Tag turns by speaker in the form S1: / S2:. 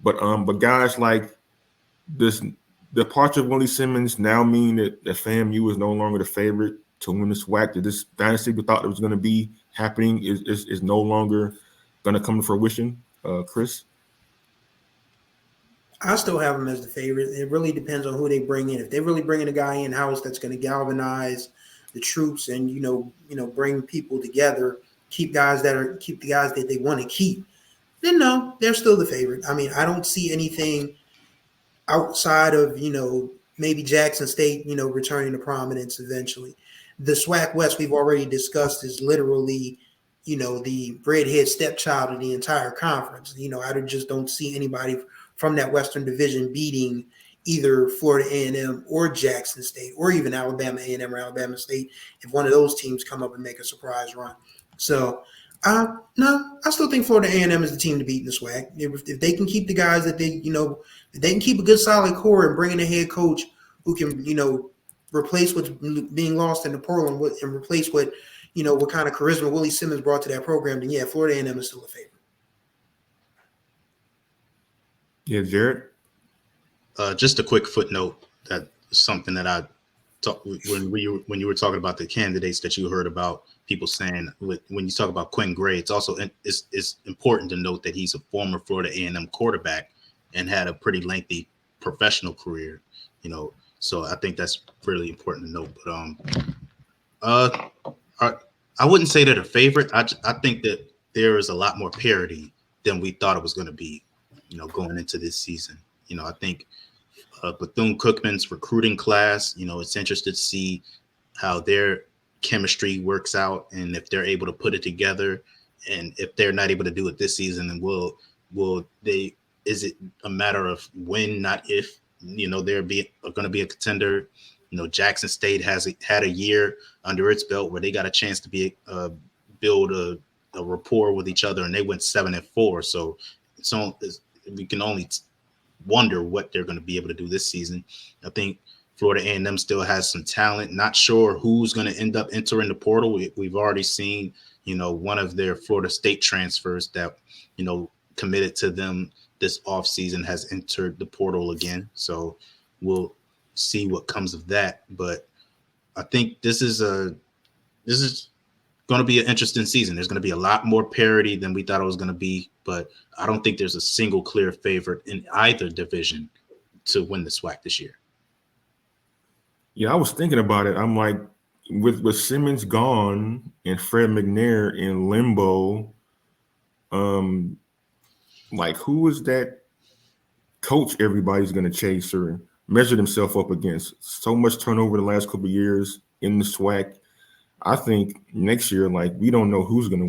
S1: But guys like this, the departure of Willie Simmons now mean that FAMU is no longer the favorite to win the SWAC. That this dynasty we thought it was going to be happening is no longer going to come to fruition. Chris?
S2: I still have them as the favorite. It really depends on who they bring in. If they really bring in a guy in house that's going to galvanize the troops and bring people together, keep the guys that they want to keep, then no, they're still the favorite. I mean, I don't see anything outside of maybe Jackson State returning to prominence eventually. The SWAC West we've already discussed is literally the redhead stepchild of the entire conference. I just don't see anybody from that Western Division beating either Florida A&M or Jackson State or even Alabama A&M or Alabama State if one of those teams come up and make a surprise run. So, no, I still think Florida A&M is the team to beat in the SWAC. If they can keep the guys that they can keep a good solid core and bring in a head coach who can, replace what's being lost in the portal and replace what kind of charisma Willie Simmons brought to that program, then yeah, Florida A&M is still a favorite.
S1: Yeah, Jared?
S3: Just a quick footnote. That something that I talked when you were talking about the candidates that you heard about people saying when you talk about Quinn Gray, it's also it's important to note that he's a former Florida A&M quarterback and had a pretty lengthy professional career. So I think that's really important to note. But I wouldn't say they're a favorite. I think that there is a lot more parity than we thought it was going to be. Going into this season, I think Bethune-Cookman's recruiting class, it's interesting to see how their chemistry works out and if they're able to put it together. And if they're not able to do it this season, then is it a matter of when, not if, they're going to be a contender? Jackson State has had a year under its belt where they got a chance to build a rapport with each other, and they went 7-4. So we can only wonder what they're going to be able to do this season. I think Florida A&M still has some talent. Not sure who's going to end up entering the portal. We've already seen, one of their Florida State transfers that, committed to them this offseason has entered the portal again. So we'll see what comes of that. But I think this is going to be an interesting season. There's going to be a lot more parity than we thought it was going to be, but I don't think there's a single clear favorite in either division to win the SWAC this year.
S1: Yeah, I was thinking about it. I'm like, with Simmons gone and Fred McNair in limbo, like who is that coach everybody's going to chase or measure themselves up against? So much turnover the last couple of years in the SWAC. I think next year, like, we don't know who's going to